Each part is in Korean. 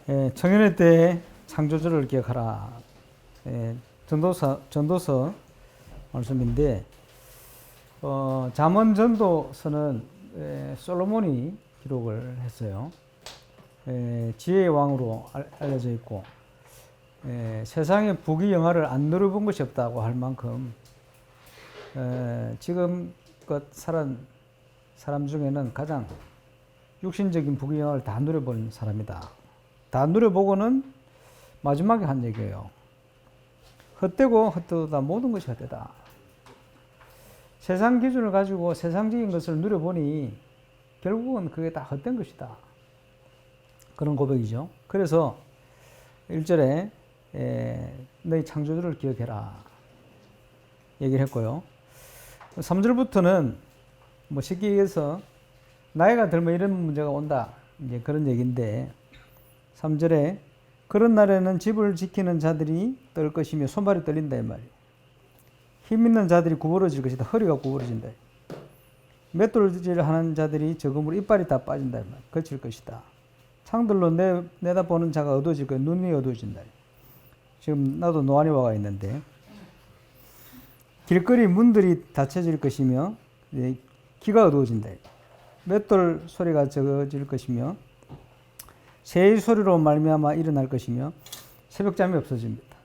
청년의 때의 창조주를 기억하라. 전도서 말씀인데, 잠언 전도서는 솔로몬이 기록을 했어요. 지혜의 왕으로 알려져 있고, 세상의 부귀영화를 안 누려본 것이 없다고 할 만큼 지금껏 살은 사람 중에는 가장 육신적인 부귀영화를 다 누려본 사람이다. 다 누려보고는 마지막에 한 얘기예요. 헛되고 헛되다 모든 것이 헛되다. 세상 기준을 가지고 세상적인 것을 누려보니 결국은 그게 다 헛된 것이다. 그런 고백이죠. 그래서 1절에 너희 창조주를 기억해라 얘기를 했고요. 3절부터는 뭐 쉽게 얘기해서 나이가 들면 이런 문제가 온다, 이제 그런 얘기인데, 3절에 그런 날에는 집을 지키는 자들이 떨 것이며 손발이 떨린다 이 말이에요. 힘 있는 자들이 구부러질 것이다. 허리가 구부러진다. 맷돌질 하는 자들이 적음으로 이빨이 다 빠진다 이 말이에요. 거칠 것이다. 창들로 내다보는 자가 어두워질 거예요. 눈이 어두워진다. 지금 나도 노안이 와가 있는데, 길거리 문들이 닫혀질 것이며 귀가 어두워진다. 맷돌 소리가 적어질 것이며 새의 소리로 말미암아 일어날 것이며 새벽잠이 없어집니다.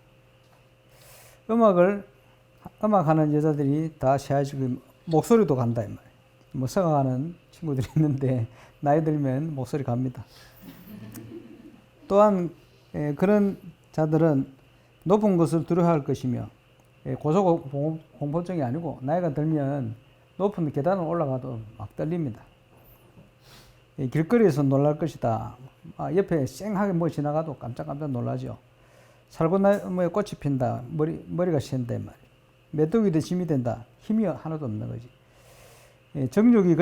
음악하는 여자들이 다 새하지고 목소리도 간다 이 말이에요. 뭐 성악하는 친구들이 있는데 나이 들면 목소리 갑니다. 또한 그런 자들은 높은 것을 두려워할 것이며, 고소공포증이 아니고 나이가 들면 높은 계단을 올라가도 막 떨립니다. 길거리에서 놀랄 것이다. 옆에 쌩하게 뭐 지나가도 깜짝깜짝 놀라죠. 살구나무에 꽃이 핀다. 머리가 샌다 말이에요. 메뚜기도 짐이 된다. 힘이 하나도 없는 거지. 정욕이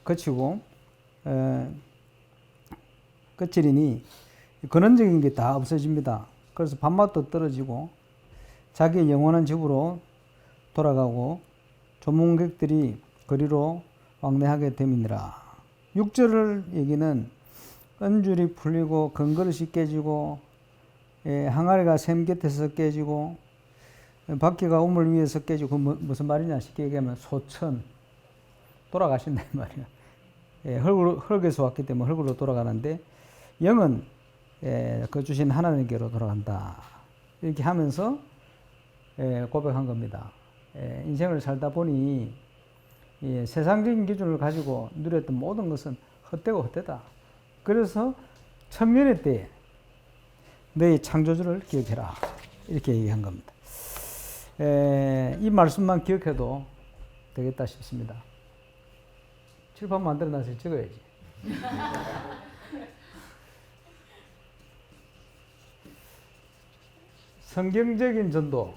거치고 거칠이니 근원적인 게 다 없어집니다. 그래서 밥맛도 떨어지고 자기의 영원한 집으로 돌아가고 조문객들이 거리로 왕래하게 됨이니라. 6절 얘기는 은줄이 풀리고 건그릇이 깨지고 항아리가 샘 곁에서 깨지고 바퀴가 우물 위에서 깨지고, 무슨 말이냐 쉽게 얘기하면 소천 돌아가신다 이 말이야. 흙에서 왔기 때문에 흙으로 돌아가는데 영은 그 주신 하나님께로 돌아간다. 이렇게 하면서 고백한 겁니다. 인생을 살다 보니 세상적인 기준을 가지고 누렸던 모든 것은 헛되고 헛되다. 그래서 천년의 때에 너희 창조주를 기억해라 이렇게 얘기한 겁니다. 이 말씀만 기억해도 되겠다 싶습니다. 칠판 만들어놔서 찍어야지. 성경적인 전도.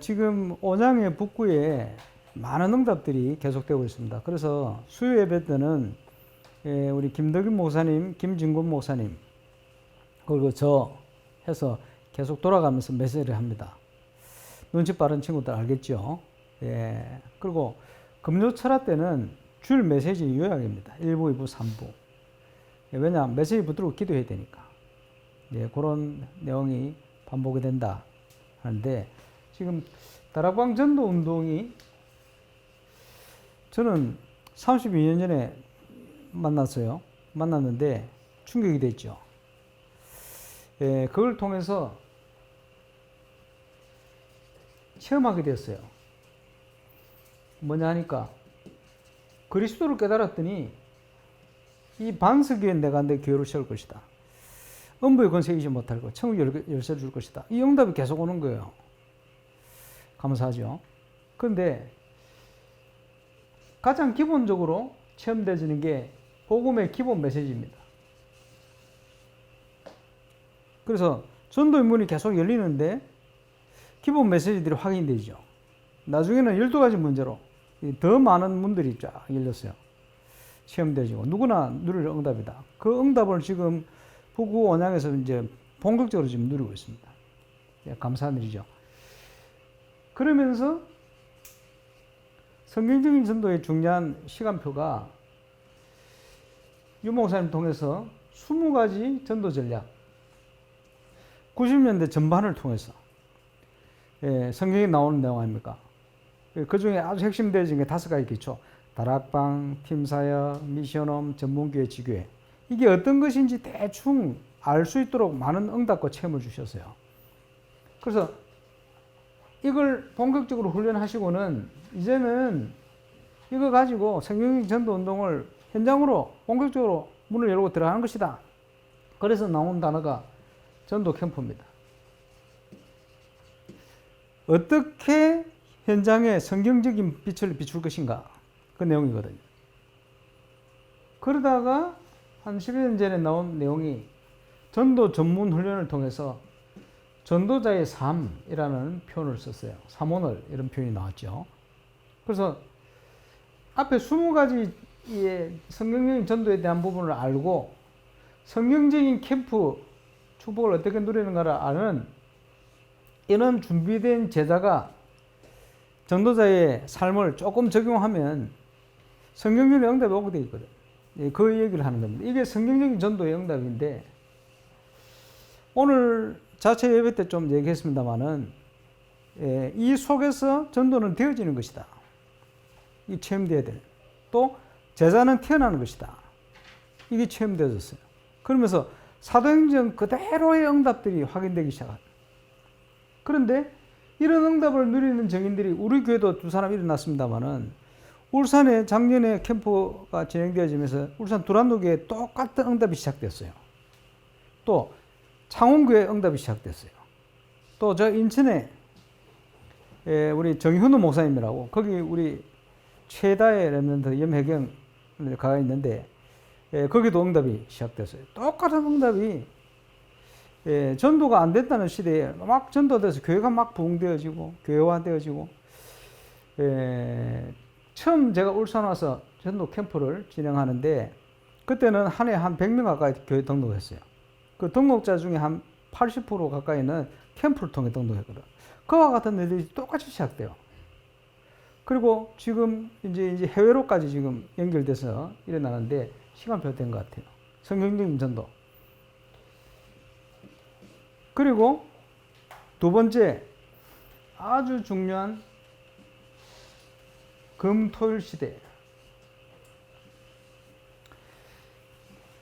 지금 온양의 북구에 많은 응답들이 계속되고 있습니다. 그래서 수요 예배 때는 우리 김덕인 목사님, 김진곤 목사님, 그리고 저 해서 계속 돌아가면서 메시지를 합니다. 눈치 빠른 친구들 알겠죠? 그리고 금요철화 때는 주일 메시지 요약입니다. 1부, 2부, 3부. 왜냐? 메시지 붙들고 기도해야 되니까. 그런 내용이 반복이 된다 하는데, 지금 다락방 전도 운동이 저는 32년 전에 만났는데 충격이 됐죠. 그걸 통해서 체험하게 됐어요. 뭐냐 하니까 그리스도를 깨달았더니 이 반석에 내가 내 교회를 세울 것이다. 음부의 권세 이지 못할 것, 천국 열쇠를 줄 것이다. 이 응답이 계속 오는 거예요. 감사하죠. 그런데 가장 기본적으로 체험되어지는 게 복음의 기본 메시지입니다. 그래서 전도의 문이 계속 열리는데 기본 메시지들이 확인되죠. 나중에는 12가지 문제로 더 많은 문들이 쫙 열렸어요. 체험되어지고 누구나 누릴 응답이다. 그 응답을 지금 북구 온양에서 이제 본격적으로 지금 누리고 있습니다. 감사한 일이죠. 그러면서 성경적인 전도의 중요한 시간표가 유 목사님 통해서 20가지 전도 전략, 90년대 전반을 통해서 성경에 나오는 내용 아닙니까? 그 중에 아주 핵심되어진 게 5가지 기초. 다락방, 팀사역, 미션홈, 전문교회, 지교회. 이게 어떤 것인지 대충 알 수 있도록 많은 응답과 체험을 주셨어요. 그래서 이걸 본격적으로 훈련하시고는 이제는 이거 가지고 성경적 전도 운동을 현장으로 본격적으로 문을 열고 들어가는 것이다. 그래서 나온 단어가 전도 캠프입니다. 어떻게 현장에 성경적인 빛을 비출 것인가? 그 내용이거든요. 그러다가 한 10년 전에 나온 내용이 전도 전문 훈련을 통해서 전도자의 삶이라는 표현을 썼어요. 사모널 이런 표현이 나왔죠. 그래서 앞에 20가지의 성경적인 전도에 대한 부분을 알고 성경적인 캠프 축복을 어떻게 누리는가를 아는 이런 준비된 제자가 전도자의 삶을 조금 적용하면 성경적인 응답이 오게 되어 있거든. 그 얘기를 하는 겁니다. 이게 성경적인 전도의 응답인데 오늘 자체 예배 때 좀 얘기했습니다만은 이 속에서 전도는 되어지는 것이다. 이 체험되어야 돼. 또 제자는 태어나는 것이다. 이게 체험되어졌어요. 그러면서 사도행전 그대로의 응답들이 확인되기 시작합니다. 그런데 이런 응답을 누리는 증인들이 우리 교회도 2사람 일어났습니다만은 울산에 작년에 캠프가 진행되어지면서 울산 두란노교에 똑같은 응답이 시작됐어요. 또 창원교회 응답이 시작됐어요. 또 저 인천에 우리 정현우 목사님이라고 거기 우리 최다의 렘넌트 염혜경 가가 있는데 거기도 응답이 시작됐어요. 똑같은 응답이 전도가 안 됐다는 시대에 막 전도돼서 교회가 막 부흥되어지고 교회화되어지고 처음 제가 울산 와서 전도 캠프를 진행하는데 그때는 한 해 한 100명 가까이 교회 등록했어요. 그 등록자 중에 한 80% 가까이는 캠프를 통해 등록했거든. 그와 같은 일들이 똑같이 시작돼요. 그리고 지금 이제 해외로까지 지금 연결돼서 일어나는데 시간표 된 것 같아요. 성경적인 전도. 그리고 두 번째 아주 중요한 금토일 시대.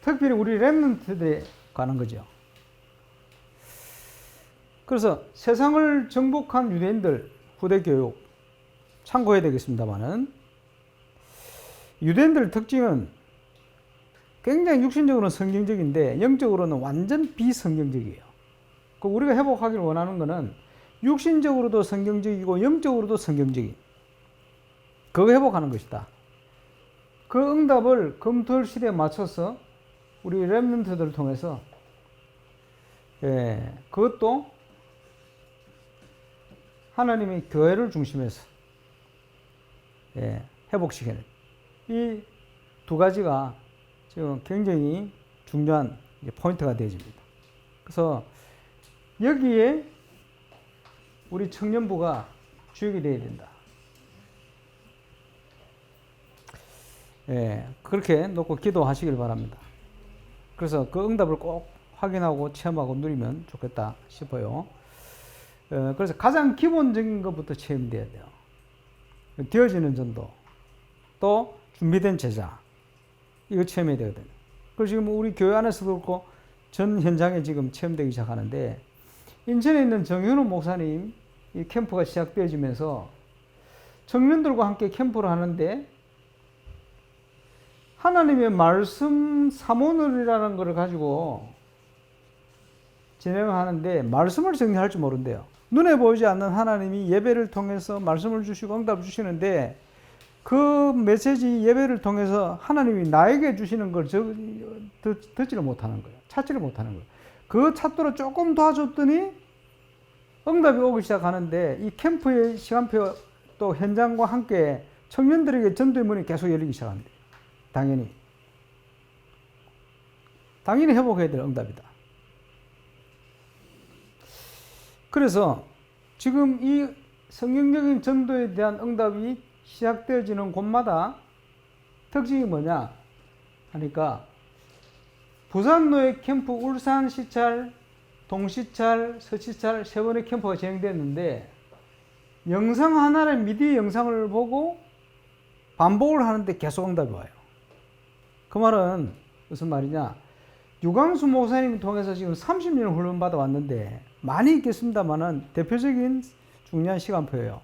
특별히 우리 렘넌트들에 관한 거죠. 그래서 세상을 정복한 유대인들 후대 교육 참고해야 되겠습니다만은 유대인들 특징은 굉장히 육신적으로는 성경적인데 영적으로는 완전 비성경적이에요. 그 우리가 회복하기를 원하는 것은 육신적으로도 성경적이고 영적으로도 성경적인 그거 회복하는 것이다. 그 응답을 금토일 시대에 맞춰서 우리 렘넌트들을 통해서 그것도 하나님의 교회를 중심해서 회복시키는 이 두 가지가 지금 굉장히 중요한 포인트가 되어집니다. 그래서 여기에 우리 청년부가 주역이 되어야 된다. 그렇게 놓고 기도하시길 바랍니다. 그래서 그 응답을 꼭 확인하고 체험하고 누리면 좋겠다 싶어요. 그래서 가장 기본적인 것부터 체험돼야 돼요. 되어지는 전도, 또 준비된 제자, 이거 체험해야 되거든요. 그래서 지금 우리 교회 안에서도 그렇고 전 현장에 지금 체험되기 시작하는데 인천에 있는 정현우 목사님 이 캠프가 시작되어지면서 청년들과 함께 캠프를 하는데 하나님의 말씀 사모늘이라는 것을 가지고 진행을 하는데 말씀을 정리할 줄 모른대요. 눈에 보이지 않는 하나님이 예배를 통해서 말씀을 주시고 응답을 주시는데 그 메시지 예배를 통해서 하나님이 나에게 주시는 걸 듣지를 못하는 거예요. 찾지를 못하는 거예요. 그 찾도록 조금 도와줬더니 응답이 오기 시작하는데 이 캠프의 시간표 또 현장과 함께 청년들에게 전도의 문이 계속 열리기 시작합니다. 당연히 회복해야 될 응답이다. 그래서 지금 이 성경적인 전도에 대한 응답이 시작되어지는 곳마다 특징이 뭐냐 하니까 부산 노예 캠프 울산 시찰, 동시찰, 서시찰 세 번의 캠프가 진행됐는데 영상 하나를 미디어 영상을 보고 반복을 하는데 계속 응답이 와요. 그 말은 무슨 말이냐? 유광수 목사님 통해서 지금 30년 훈련 받아 왔는데 많이 있겠습니다만은 대표적인 중요한 시간표예요.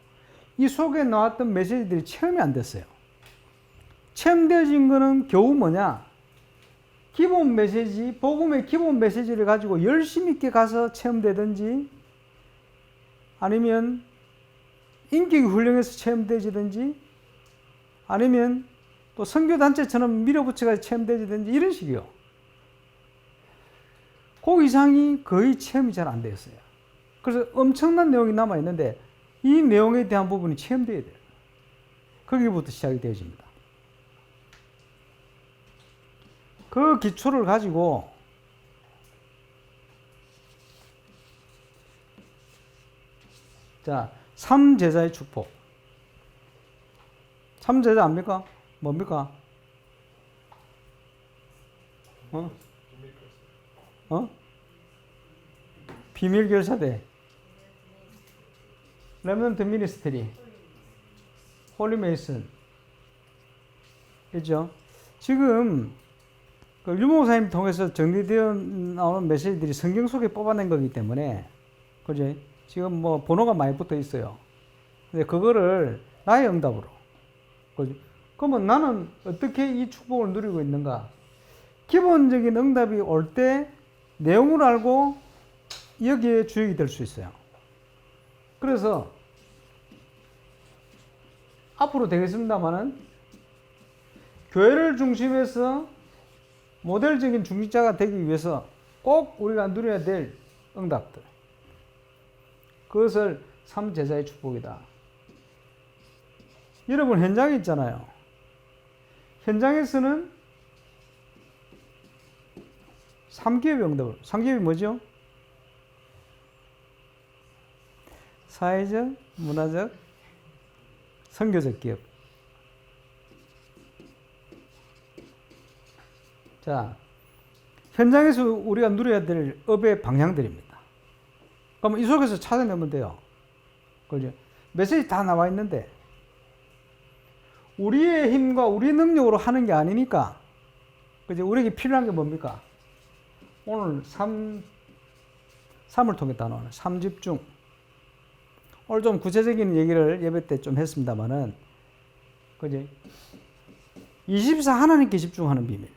이 속에 나왔던 메시지들이 체험이 안 됐어요. 체험되어진 거는 겨우 뭐냐? 기본 메시지, 복음의 기본 메시지를 가지고 열심히 있게 가서 체험되든지 아니면 인격이 훌륭해서 체험되지든지 아니면 또 선교단체처럼 밀어붙여서 체험되지든지 이런 식이요. 그 이상이 거의 체험이 잘 안 되었어요. 그래서 엄청난 내용이 남아있는데 이 내용에 대한 부분이 체험되어야 돼요. 거기부터 시작이 되어집니다. 그 기초를 가지고 자, 3제자의 축복. 3제자 압니까? 뭡니까? 비밀결사대, 레몬트 미니스트리, 홀리메이슨. 그죠? 지금 그 유목사님 통해서 정리되어 나오는 메시지들이 성경 속에 뽑아낸 거기 때문에, 그죠? 지금 뭐 번호가 많이 붙어 있어요. 근데 그거를 나의 응답으로. 그죠? 그러면 나는 어떻게 이 축복을 누리고 있는가? 기본적인 응답이 올 때 내용을 알고 여기에 주역이 될 수 있어요. 그래서 앞으로 되겠습니다만은 교회를 중심해서 모델적인 중직자가 되기 위해서 꼭 우리가 누려야 될 응답들. 그것을 3제자의 축복이다. 여러분 현장에 있잖아요. 현장에서는 3기업의 응답을. 3기업이 뭐죠? 사회적, 문화적, 선교적 기업. 자, 현장에서 우리가 누려야 될 업의 방향들입니다. 그럼 이 속에서 찾아내면 돼요. 그죠? 메시지 다 나와 있는데, 우리의 힘과 우리 능력으로 하는 게 아니니까, 그죠? 우리에게 필요한 게 뭡니까? 오늘 3을 통해 나오는 3집중. 오늘 좀 구체적인 얘기를 예배 때 좀 했습니다만은, 그죠? 24 하나님께 집중하는 비밀.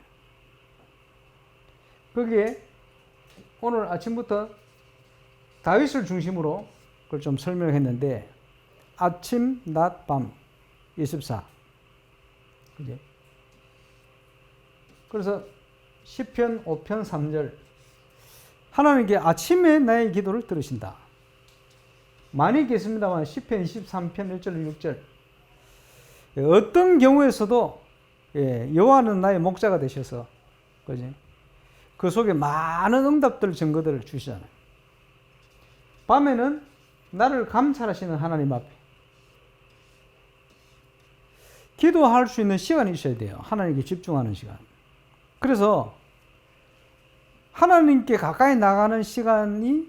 거기에 오늘 아침부터 다윗을 중심으로 그걸 좀 설명했는데, 아침, 낮, 밤, 24. 그죠? 그래서 시편 5편 3절. 하나님께 아침에 나의 기도를 들으신다. 많이 있겠습니다만 시편 23편 1절 6절. 어떤 경우에서도 여호와는 나의 목자가 되셔서, 그지? 그 속에 많은 응답들 증거들을 주시잖아요. 밤에는 나를 감찰하시는 하나님 앞에 기도할 수 있는 시간이 있어야 돼요. 하나님께 집중하는 시간. 그래서 하나님께 가까이 나가는 시간이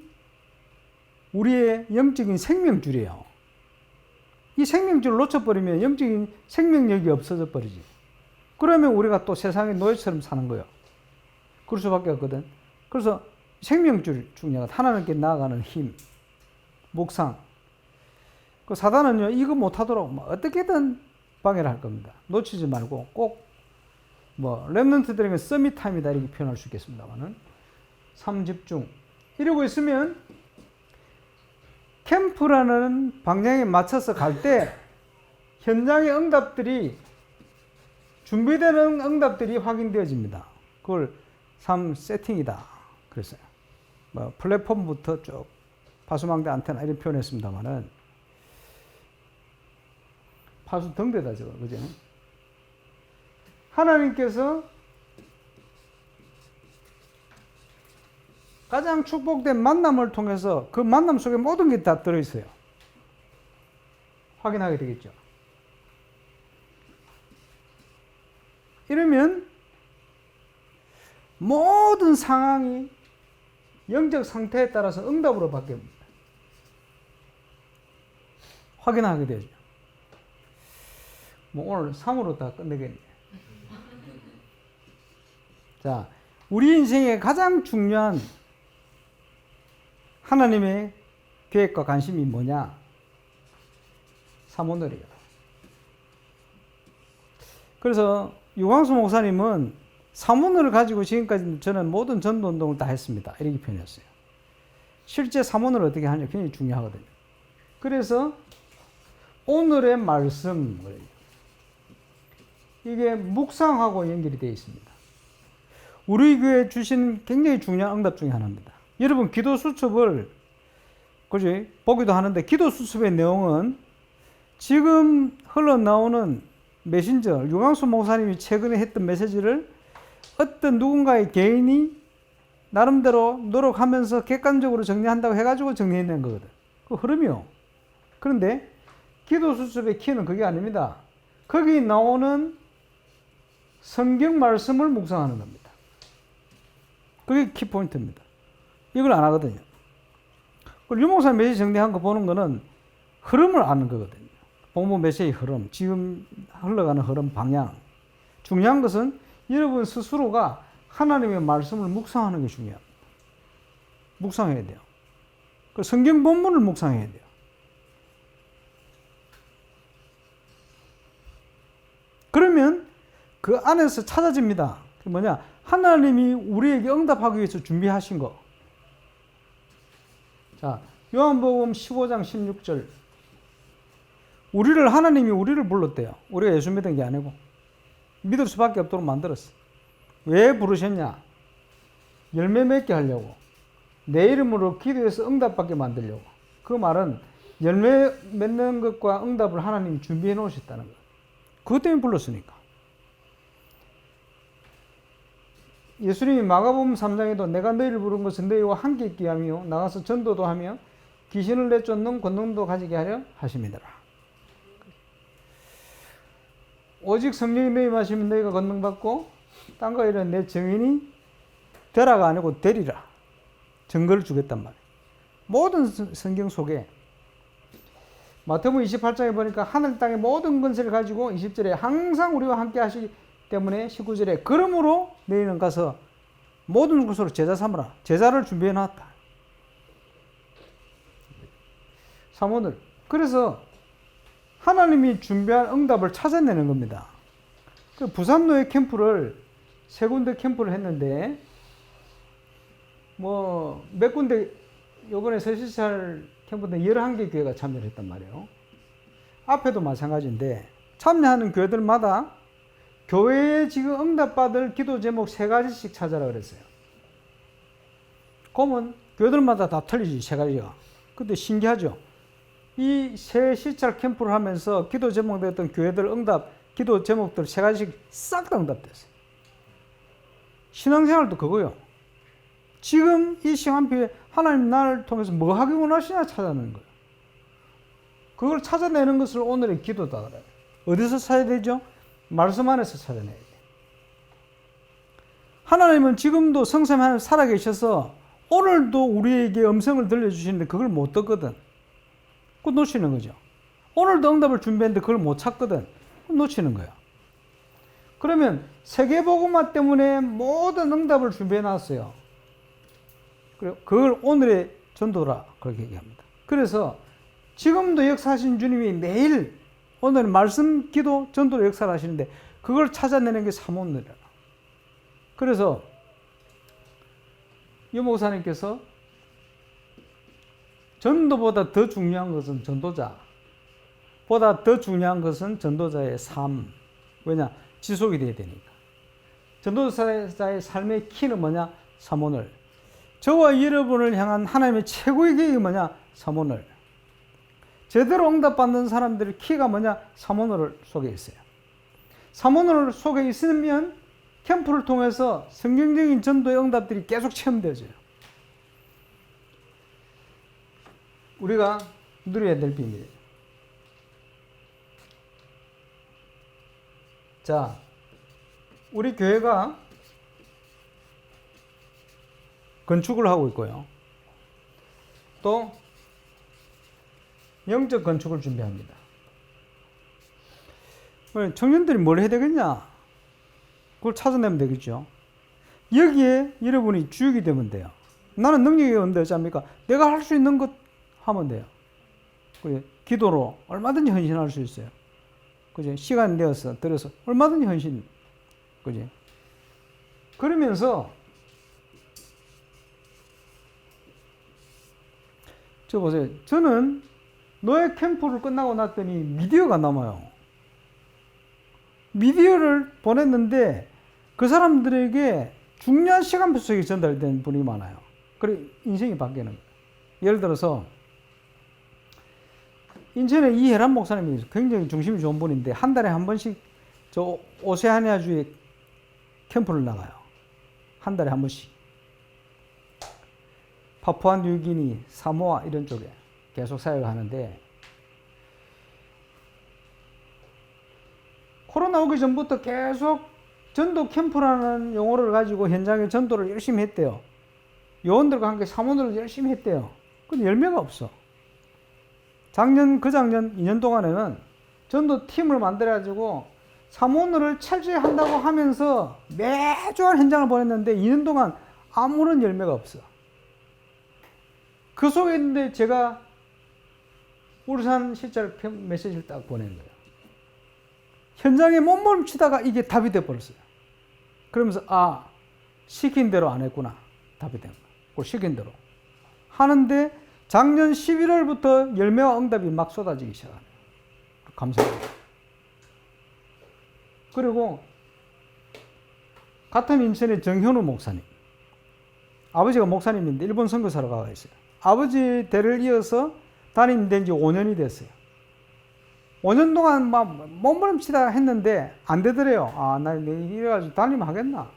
우리의 영적인 생명줄이에요. 이 생명줄을 놓쳐버리면 영적인 생명력이 없어져 버리지. 그러면 우리가 또 세상의 노예처럼 사는 거예요. 그럴 수밖에 없거든. 그래서 생명줄 중요하다. 하나님께 나아가는 힘, 묵상. 그 사단은요, 이거 못하도록 어떻게든 방해를 할 겁니다. 놓치지 말고 꼭, 렘넌트들에게 서밋 타임이다 이렇게 표현할 수 있겠습니다만은, 3집중. 이러고 있으면 캠프라는 방향에 맞춰서 갈 때 현장의 응답들이, 준비되는 응답들이 확인되어집니다. 그걸 3 세팅이다 그랬어요. 플랫폼부터 쭉 파수망대 안테나 이런 표현했습니다만은, 파수 등대다 저거, 그죠? 하나님께서 가장 축복된 만남을 통해서 그 만남 속에 모든 게 다 들어있어요. 확인하게 되겠죠. 이러면 모든 상황이 영적 상태에 따라서 응답으로 바뀝니다. 확인하게 되죠. 뭐 오늘 3으로 다 끝내겠네. 자, 우리 인생의 가장 중요한 하나님의 계획과 관심이 뭐냐? 사모늘이에요. 그래서 유광수 목사님은 사모늘을 가지고 지금까지 저는 모든 전도 운동을 다 했습니다. 이렇게 표현했어요. 실제 사모늘을 어떻게 하냐 굉장히 중요하거든요. 그래서 오늘의 말씀을 이게 묵상하고 연결이 되어 있습니다. 우리 교회에 주신 굉장히 중요한 응답 중에 하나입니다. 여러분 기도 수첩을 그지 보기도 하는데 기도 수첩의 내용은 지금 흘러나오는 메신저 유광수 목사님이 최근에 했던 메시지를 어떤 누군가의 개인이 나름대로 노력하면서 객관적으로 정리한다고 해가지고 정리해낸 거거든. 그 흐름이요. 그런데 기도 수첩의 키는 그게 아닙니다. 거기 나오는 성경 말씀을 묵상하는 겁니다. 그게 키포인트입니다. 이걸 안 하거든요. 유 목사 메시지 정리한 거 보는 거는 흐름을 아는 거거든요. 본문 메시지 흐름, 지금 흘러가는 흐름 방향. 중요한 것은 여러분 스스로가 하나님의 말씀을 묵상하는 게 중요합니다. 묵상해야 돼요. 그 성경 본문을 묵상해야 돼요. 그러면 그 안에서 찾아집니다. 그 뭐냐? 하나님이 우리에게 응답하기 위해서 준비하신 거. 자, 요한복음 15장 16절. 하나님이 우리를 불렀대요. 우리가 예수 믿은 게 아니고. 믿을 수밖에 없도록 만들었어. 왜 부르셨냐? 열매 맺게 하려고. 내 이름으로 기도해서 응답받게 만들려고. 그 말은 열매 맺는 것과 응답을 하나님이 준비해 놓으셨다는 거예요. 그것 때문에 불렀으니까. 예수님이 마가복음 3장에도 내가 너희를 부른 것은 너희와 함께 있게 하며 나가서 전도도 하며 귀신을 내쫓는 권능도 가지게 하려 하심이더라. 오직 성령이 너희 마시면 너희가 권능받고 땅과 이런 내 증인이 되라가 아니고 되리라. 증거를 주겠단 말이에요. 모든 성경 속에 마태복음 28장에 보니까 하늘 땅의 모든 권세를 가지고 20절에 항상 우리와 함께 하시기 때문에 19절에 그러므로 너희는 가서 모든 곳으로 제자 삼으라. 제자를 준비해 놨다. 사모늘. 그래서 하나님이 준비한 응답을 찾아내는 겁니다. 그 부산노예 캠프를 세 군데 캠프를 했는데 뭐 몇 군데 요번에 새시살 캠프인데 11개 교회가 참여를 했단 말이에요. 앞에도 마찬가지인데 참여하는 교회들마다 교회에 지금 응답받을 기도 제목 3가지씩 찾아라 그랬어요. 그러면 교회들마다 다 틀리지 3가지가. 근데 신기하죠. 이 새 시찰 캠프를 하면서 기도 제목됐던 교회들 응답 기도 제목들 3가지씩 싹 다 응답됐어요. 신앙생활도 그거요. 지금 이 시간표에 하나님 나를 통해서 뭐 하기 원하시냐 찾아내는 거예요. 그걸 찾아내는 것을 오늘의 기도다 그래요. 어디서 찾아야 되죠? 말씀 안에서 찾아내야 돼요. 하나님은 지금도 성삼 하나님 살아계셔서 오늘도 우리에게 음성을 들려주시는데 그걸 못 듣거든. 그거 놓치는 거죠. 오늘도 응답을 준비했는데 그걸 못 찾거든. 그럼 놓치는 거야. 그러면 세계복음화 때문에 모든 응답을 준비해놨어요. 그걸 오늘의 전도라 그렇게 얘기합니다. 그래서 지금도 역사하신 주님이 매일 오늘 말씀, 기도, 전도로 역사를 하시는데 그걸 찾아내는 게 사모늘이라. 그래서 유 목사님께서 전도보다 더 중요한 것은 전도자, 보다 더 중요한 것은 전도자의 삶. 왜냐? 지속이 돼야 되니까. 전도자의 삶의 키는 뭐냐? 사모늘. 저와 여러분을 향한 하나님의 최고의 계획이 뭐냐? 사모늘. 제대로 응답받는 사람들의 키가 뭐냐? 사모늘 속에 있어요. 사모늘 속에 있으면 캠프를 통해서 성경적인 전도의 응답들이 계속 체험되어져요. 우리가 누려야 될 비밀이에요. 자, 우리 교회가 건축을 하고 있고요. 또 영적 건축을 준비합니다. 청년들이 뭘 해야 되겠냐? 그걸 찾아내면 되겠죠. 여기에 여러분이 주역이 되면 돼요. 나는 능력이 없는데 어찌합니까? 내가 할 수 있는 것 하면 돼요. 그래, 기도로 얼마든지 헌신할 수 있어요. 그지? 시간 내어서 들어서 얼마든지 헌신. 그지? 그러면서 저 보세요. 저는 노예 캠프를 끝나고 났더니 미디어가 남아요. 미디어를 보냈는데 그 사람들에게 중요한 시간표 속에 전달된 분이 많아요. 그리고 인생이 바뀌는 거예요. 예를 들어서 인천에 이혜란 목사님이 굉장히 중심이 좋은 분인데 한 달에 한 번씩 저 오세아니아주에 캠프를 나가요. 한 달에 한 번씩. 파푸아뉴기니, 사모아 이런 쪽에 계속 사역을 하는데 코로나 오기 전부터 계속 전도 캠프라는 용어를 가지고 현장에 전도를 열심히 했대요. 요원들과 함께 사모들을 열심히 했대요. 근데 열매가 없어. 작년, 그 작년 2년 동안에는 전도 팀을 만들어가지고 사모들을 철저한다고 하면서 매주 한 현장을 보냈는데 2년 동안 아무런 열매가 없어. 그 속에 있는데 제가 울산 실절 메시지를 딱 보낸 거예요. 현장에 몸부림치다가 이게 답이 돼버렸어요. 그러면서 시킨 대로 안 했구나. 답이 된 거예요. 그걸 시킨 대로. 하는데 작년 11월부터 열매와 응답이 막 쏟아지기 시작하네요. 감사합니다. 그리고 같은 인천의 정현우 목사님. 아버지가 목사님인데 일본 선교사로 가가 있어요. 아버지 대를 이어서 담임된 지 5년이 됐어요. 5년 동안 막 몸부림치다 했는데 안 되더래요. 나 이래가지고 담임하겠나?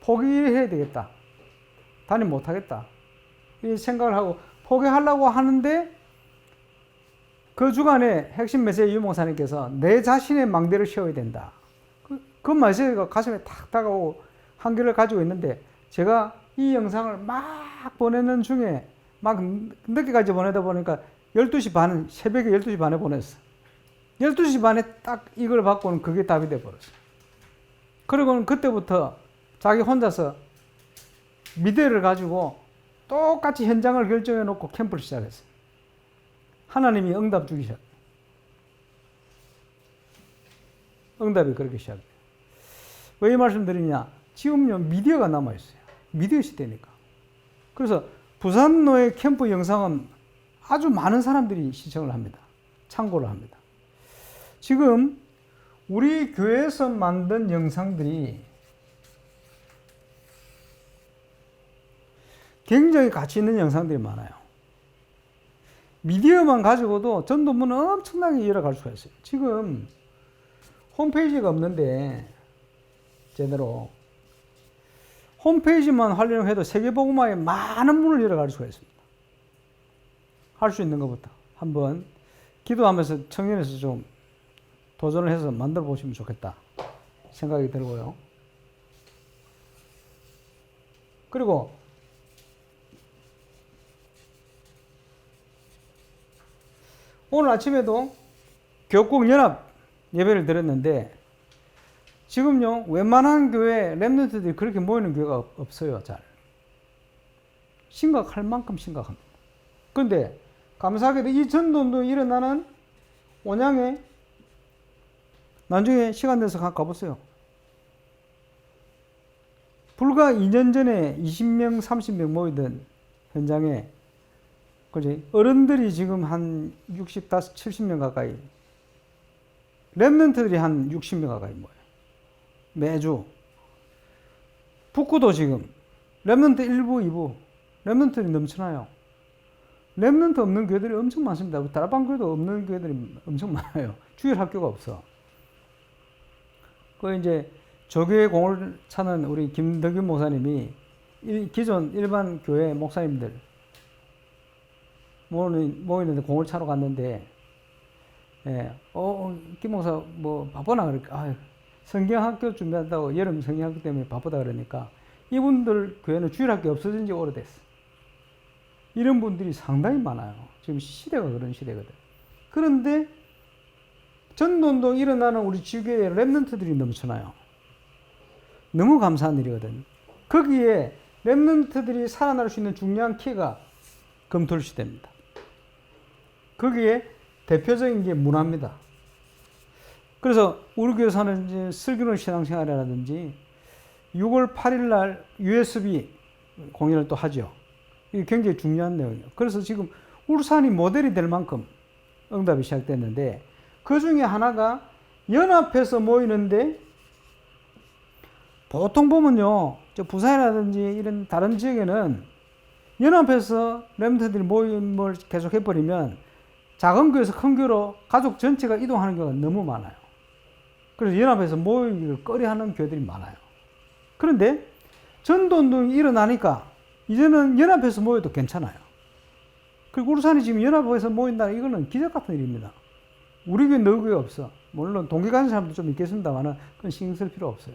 포기해야 되겠다. 담임 못하겠다. 이 생각을 하고 포기하려고 하는데 그 주간에 핵심 메시지 유목사님께서 내 자신의 망대를 세워야 된다. 그 메시지가 가슴에 탁 다가오고 한결을 가지고 있는데 제가 이 영상을 막 보내는 중에 막 늦게까지 보내다 보니까 12시 반, 새벽에 12시 반에 보냈어. 12시 반에 딱 이걸 받고는 그게 답이 돼버렸어. 그리고는 그때부터 자기 혼자서 미디어를 가지고 똑같이 현장을 결정해 놓고 캠프를 시작했어요. 하나님이 응답 주기 시작해요. 응답이 그렇게 시작해요. 왜 이 말씀 드리냐? 지금요 미디어가 남아있어요. 미디어 시대니까. 그래서 부산 노예 캠프 영상은 아주 많은 사람들이 시청을 합니다. 참고를 합니다. 지금 우리 교회에서 만든 영상들이 굉장히 가치 있는 영상들이 많아요. 미디어만 가지고도 전도문은 엄청나게 이어갈 수가 있어요. 지금 홈페이지가 없는데 제대로 홈페이지만 활용해도 세계복음화에 많은 문을 열어갈 수가 있습니다. 할 수 있는 것부터 한번 기도하면서 청년에서 좀 도전을 해서 만들어 보시면 좋겠다 생각이 들고요. 그리고 오늘 아침에도 교육국 연합 예배를 드렸는데 지금요 웬만한 교회 랩런트들이 그렇게 모이는 교회가 없어요. 잘 심각할 만큼 심각합니다. 그런데 감사하게도 이 전도운동이 일어나는 온양에 나중에 시간 내서 가보세요. 불과 2년 전에 20명, 30명 모이던 현장에 그지 어른들이 지금 한 65, 70명 가까이, 랩런트들이 한 60명 가까이 모여요. 매주. 북구도 지금 랩런트 1부, 2부 랩런트들이 넘쳐나요. 랩런트 없는 교회들이 엄청 많습니다. 다락방 교회도 없는 교회들이 엄청 많아요. 주일 학교가 없어. 그 이제 조교의 공을 차는 우리 김덕윤 목사님이 기존 일반 교회 목사님들 모이는데 공을 차러 갔는데, 김 목사 뭐 바쁘나 그러니까, 성경학교 준비한다고 여름 성경학교 때문에 바쁘다 그러니까 이분들 교회는 주일학교 없어진 지 오래됐어. 이런 분들이 상당히 많아요. 지금 시대가 그런 시대거든. 그런데 전도운동 일어나는 우리 지교회에 랩런트들이 넘쳐나요. 너무 감사한 일이거든. 거기에 랩런트들이 살아날 수 있는 중요한 키가 검토를 시대입니다. 거기에 대표적인 게 문화입니다. 그래서 우리 교회에서는 이제 슬기로운 신앙생활이라든지 6월 8일 날 USB 공연을 또 하죠. 이게 굉장히 중요한 내용이에요. 그래서 지금 울산이 모델이 될 만큼 응답이 시작됐는데 그 중에 하나가 연합해서 모이는데 보통 보면요. 부산이라든지 이런 다른 지역에는 연합해서 렘넌트들이 모임을 계속 해버리면 작은 교회에서 큰 교회로 가족 전체가 이동하는 경우가 너무 많아요. 그래서 연합해서 모이기를 꺼려하는 교회들이 많아요. 그런데 전도운동이 일어나니까 이제는 연합해서 모여도 괜찮아요. 그리고 울산이 지금 연합해서 모인다, 이거는 기적 같은 일입니다. 우리 교회 너 교회 없어. 물론 동기 가는 사람도 좀 있겠습니다만 그건 신경 쓸 필요 없어요.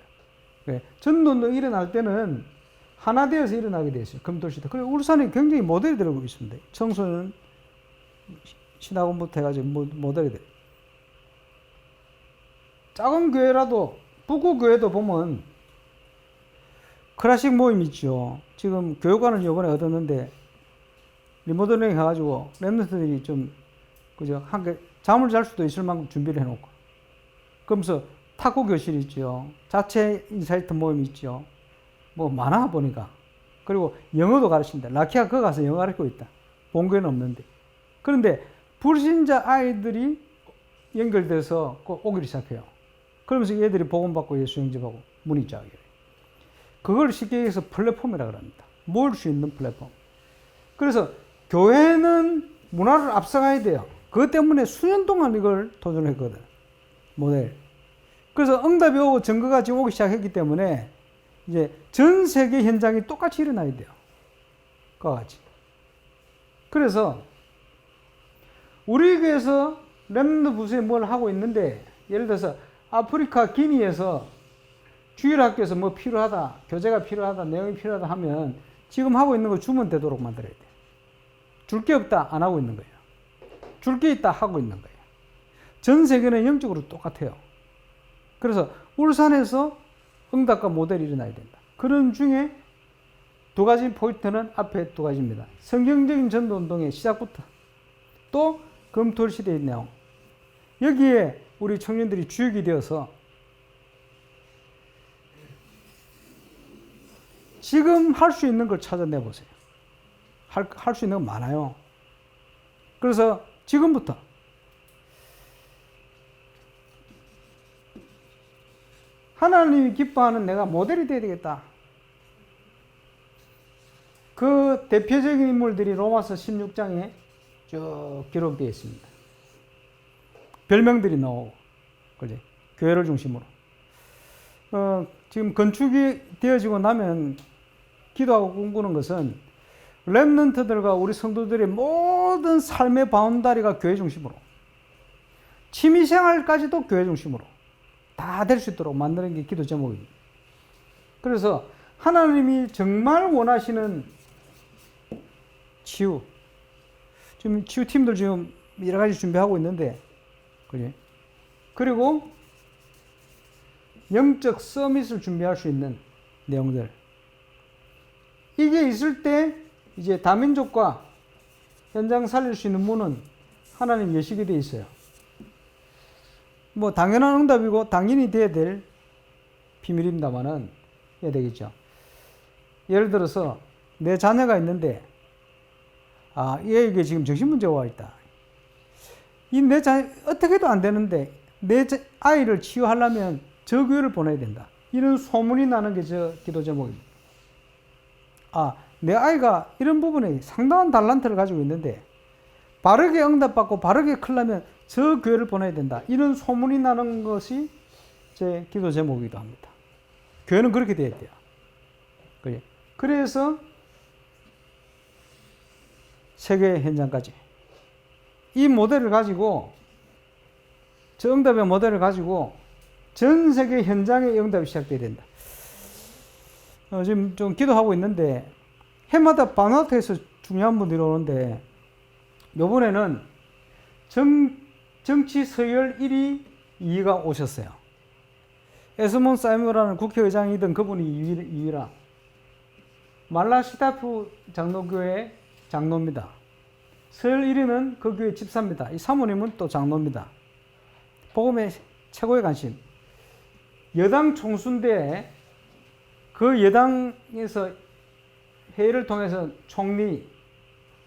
전도운동이 일어날 때는 하나 되어서 일어나게 돼 있어요. 금토시대. 그리고 울산이 굉장히 모델이 되고 있습니다. 청소년 신학원부터 해가지고 모델이 돼요. 작은 교회라도 북구 교회도 보면 클래식 모임 있죠. 지금 교육관을 이번에 얻었는데 리모델링 해가지고 랩런트들이 좀 그죠, 한개 잠을 잘 수도 있을 만큼 준비를 해놓고, 그러면서 탁구 교실 있죠. 자체 인사이트 모임 있죠. 뭐 많아 보니까. 그리고 영어도 가르친다. 라키가 거기 가서 영어 가르치고 있다. 본교회는 없는데. 그런데 불신자 아이들이 연결돼서 오기 시작해요. 그러면서 얘들이 복음받고 예수 영접하고 문이 쫙 열려요. 그걸 쉽게 얘기해서 플랫폼이라고 합니다. 모을 수 있는 플랫폼. 그래서 교회는 문화를 앞서가야 돼요. 그것 때문에 수년 동안 이걸 도전했거든. 모델. 그래서 응답이 오고 증거가 지금 오기 시작했기 때문에 이제 전 세계 현장이 똑같이 일어나야 돼요. 그와 같이. 그래서 우리 교회에서 렘넌트 부서에 뭘 하고 있는데, 예를 들어서 아프리카 기니에서 주일학교에서 뭐 필요하다, 교재가 필요하다, 내용이 필요하다 하면 지금 하고 있는 거 주면 되도록 만들어야 돼요. 줄 게 없다, 안 하고 있는 거예요. 줄 게 있다, 하고 있는 거예요. 전 세계는 영적으로 똑같아요. 그래서 울산에서 응답과 모델이 일어나야 된다. 그런 중에 두 가지 포인트는 앞에 두 가지입니다. 성경적인 전도운동의 시작부터 또 검토 시대의 내용, 여기에 우리 청년들이 주역이 되어서 지금 할 수 있는 걸 찾아내보세요. 할 수 있는 건 많아요. 그래서 지금부터 하나님이 기뻐하는 내가 모델이 되어야 되겠다. 그 대표적인 인물들이 로마서 16장에 쭉 기록되어 있습니다. 별명들이 나오고, 그지? 교회를 중심으로. 지금 건축이 되어지고 나면 기도하고 꿈꾸는 것은 렘넌트들과 우리 성도들의 모든 삶의 바운다리가 교회 중심으로, 취미생활까지도 교회 중심으로 다 될 수 있도록 만드는 게 기도 제목입니다. 그래서 하나님이 정말 원하시는 치유, 지금 치유팀들 지금 여러 가지 준비하고 있는데, 그지? 그리고 영적 서밋을 준비할 수 있는 내용들, 이게 있을 때 이제 다민족과 현장 살릴 수 있는 문은 하나님 여시게 돼 있어요. 뭐 당연한 응답이고 당연히 돼야 될 비밀입니다만은 해야 되겠죠. 예를 들어서 내 자녀가 있는데, 얘에게 지금 정신문제가 와 있다. 이 내 자녀 어떻게 해도 안 되는데 내 아이를 치유하려면 저 교회를 보내야 된다. 이런 소문이 나는 게 저 기도 제목입니다. 내 아이가 이런 부분에 상당한 달란트를 가지고 있는데 바르게 응답받고 바르게 크려면 저 교회를 보내야 된다. 이런 소문이 나는 것이 제 기도 제목이기도 합니다. 교회는 그렇게 돼야 돼요. 그래서 세계 현장까지 이 모델을 가지고, 저 응답의 모델을 가지고 전 세계 현장의 응답이 시작돼야 된다. 지금 좀 기도하고 있는데 해마다 바누아투에서 중요한 분들이 오는데 요번에는 정치 서열 1위 2위가 오셨어요. 에스몬 사이머라는 국회의장이던 그분이 2위라. 말라시타프 장로교회 장로입니다. 서열 1위는 그 교회 집사입니다. 이 사모님은 또 장로입니다. 복음의 최고의 관심. 여당 총수인데 그 여당에서 회의를 통해서 총리,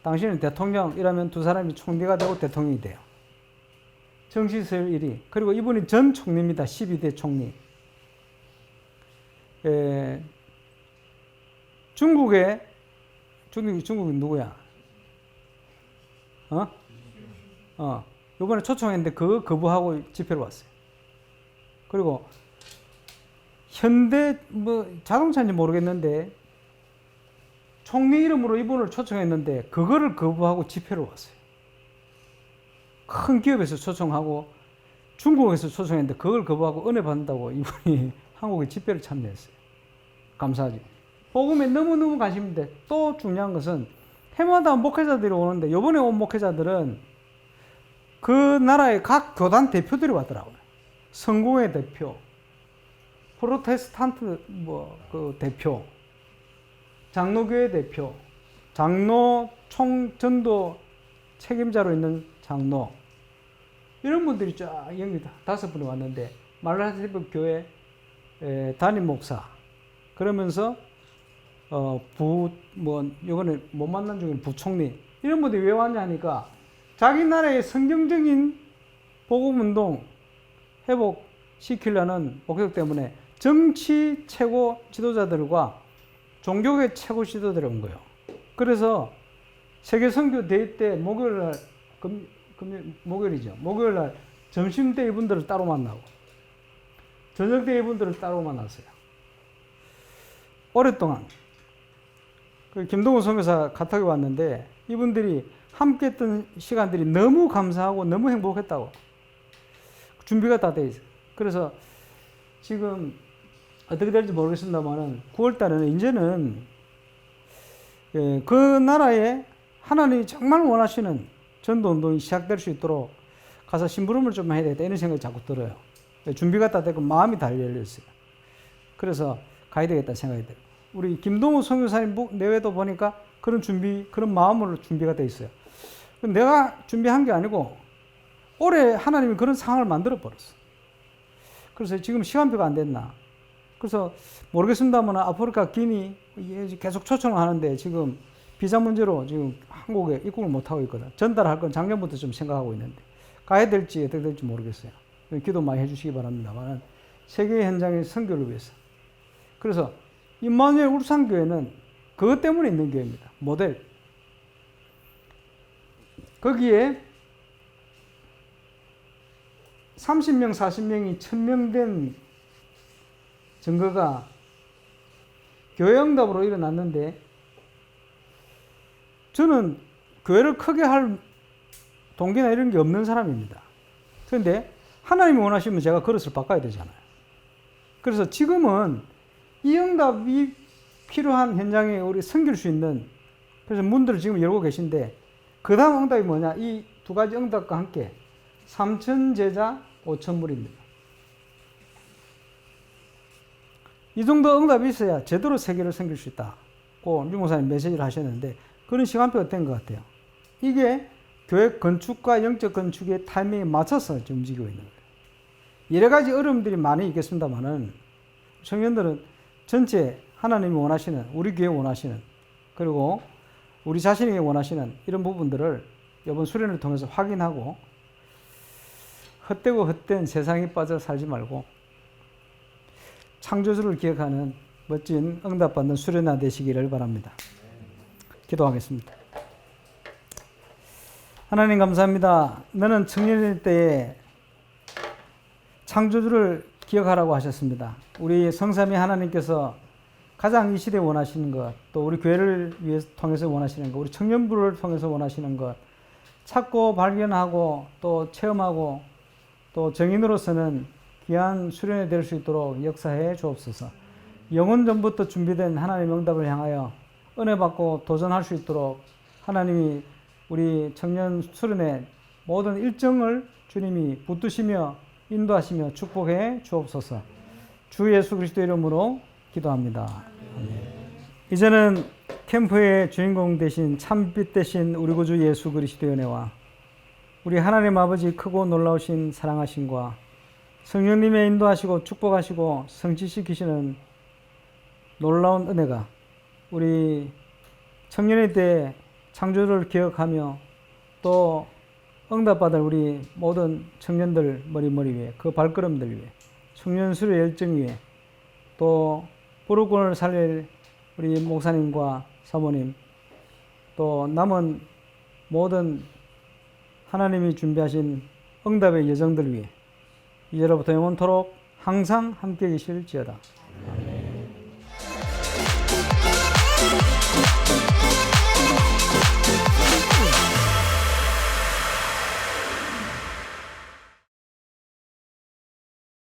당신은 대통령 이라면 두 사람이 총리가 되고 대통령이 돼요. 정치 서열 1위. 그리고 이분이 전 총리입니다. 12대 총리. 중국이 누구야? 이번에 초청했는데 그거 거부하고 집회로 왔어요. 그리고 현대 자동차인지 모르겠는데 총리 이름으로 이분을 초청했는데 그거를 거부하고 집회로 왔어요. 큰 기업에서 초청하고 중국에서 초청했는데 그걸 거부하고 은혜 받는다고 이분이 한국에 집회를 참여했어요. 감사하지. 복음에 너무너무 관심인데 또 중요한 것은 해마다 목회자들이 오는데 이번에 온 목회자들은 그 나라의 각 교단 대표들이 왔더라고요. 성공회 대표, 프로테스탄트 그 대표, 장로교회 대표, 장로 총전도 책임자로 있는 장로 이런 분들이 쫙 여기 5분이 왔는데 말라시타프 교회 담임 목사 그러면서 요번에 못 만난 중에 부총리 이런 분들이 왜 왔냐 하니까 자기 나라의 성경적인 복음운동 회복시키려는 목적 때문에 정치 최고 지도자들과 종교계 최고 지도자들이 온 거예요. 그래서 세계 선교 대회 때 목요일날 목요일이죠. 목요일날 점심 때 이분들을 따로 만나고 저녁 때 이분들을 따로 만났어요. 오랫동안 그 김동훈 선교사 카톡에 왔는데 이분들이 함께 했던 시간들이 너무 감사하고 너무 행복했다고 준비가 다 돼 있어요. 그래서 지금 어떻게 될지 모르겠습니다만은 9월 달에는 이제는 그 나라에 하나님이 정말 원하시는 전도 운동이 시작될 수 있도록 가서 심부름을 좀 해야 되겠다 이런 생각이 자꾸 들어요. 준비가 다 되고 마음이 달려있어요. 그래서 가야 되겠다 생각이 들어요. 우리 김동우 선교사님 내외도 보니까 그런 그런 마음으로 준비가 돼 있어요. 내가 준비한 게 아니고 올해 하나님이 그런 상황을 만들어 버렸어. 그래서 지금 시간표가 안 됐나. 그래서 모르겠습니다만 아프리카 기니 계속 초청을 하는데 지금 비자 문제로 지금 한국에 입국을 못 하고 있거든. 전달할 건 작년부터 좀 생각하고 있는데 가야 될지 어떻게 될지 모르겠어요. 기도 많이 해주시기 바랍니다만 세계 현장의 선교를 위해서. 그래서 임마누엘 울산교회는 그것 때문에 있는 교회입니다. 모델. 거기에 30명, 40명이 1000명 된 증거가 교회 응답으로 일어났는데 저는 교회를 크게 할 동기나 이런 게 없는 사람입니다. 그런데 하나님이 원하시면 제가 그릇을 바꿔야 되잖아요. 그래서 지금은 이 응답이 필요한 현장에 우리 섬길 수 있는 그래서 문들을 지금 열고 계신데 그 다음 응답이 뭐냐? 이 두 가지 응답과 함께 3,000 제자 5,000불입니다. 이 정도 응답이 있어야 제대로 세계를 섬길 수 있다고 류 목사님 메시지를 하셨는데 그런 시간표가 된 것 같아요. 이게 교회 건축과 영적 건축의 타이밍에 맞춰서 지금 움직이고 있는 거예요. 여러 가지 어려움들이 많이 있겠습니다만은 청년들은 전체 하나님이 원하시는 우리 교회 원하시는 그리고 우리 자신에게 원하시는 이런 부분들을 이번 수련을 통해서 확인하고 헛되고 헛된 세상에 빠져 살지 말고 창조주를 기억하는 멋진 응답받는 수련자 되시기를 바랍니다. 기도하겠습니다. 하나님 감사합니다. 너는 청년일 때에 창조주를 기억하라고 하셨습니다. 우리 성삼위 하나님께서 가장 이 시대에 원하시는 것, 또 우리 교회를 위해서 통해서 원하시는 것, 우리 청년부를 통해서 원하시는 것, 찾고 발견하고 또 체험하고 또 정인으로서는 귀한 수련이 될 수 있도록 역사해 주옵소서. 영원 전부터 준비된 하나님의 응답을 향하여 은혜 받고 도전할 수 있도록 하나님이 우리 청년 수련회 모든 일정을 주님이 붙드시며 인도하시며 축복해 주옵소서. 주 예수 그리스도 이름으로 기도합니다. 아멘. 이제는 캠프의 주인공 되신 참빛 되신 우리 구주 예수 그리스도의 은혜와 우리 하나님 아버지 크고 놀라우신 사랑하심과 성령님의 인도하시고 축복하시고 성취시키시는 놀라운 은혜가 우리 청년의 때 창조를 기억하며 또 응답받을 우리 모든 청년들 머리 위에 그 발걸음들 위에 청년수료 열정 위에 또 부르권을 살릴 우리 목사님과 사모님 또 남은 모든 하나님이 준비하신 응답의 여정들 위해 이제로부터 영원토록 항상 함께 계실지어다.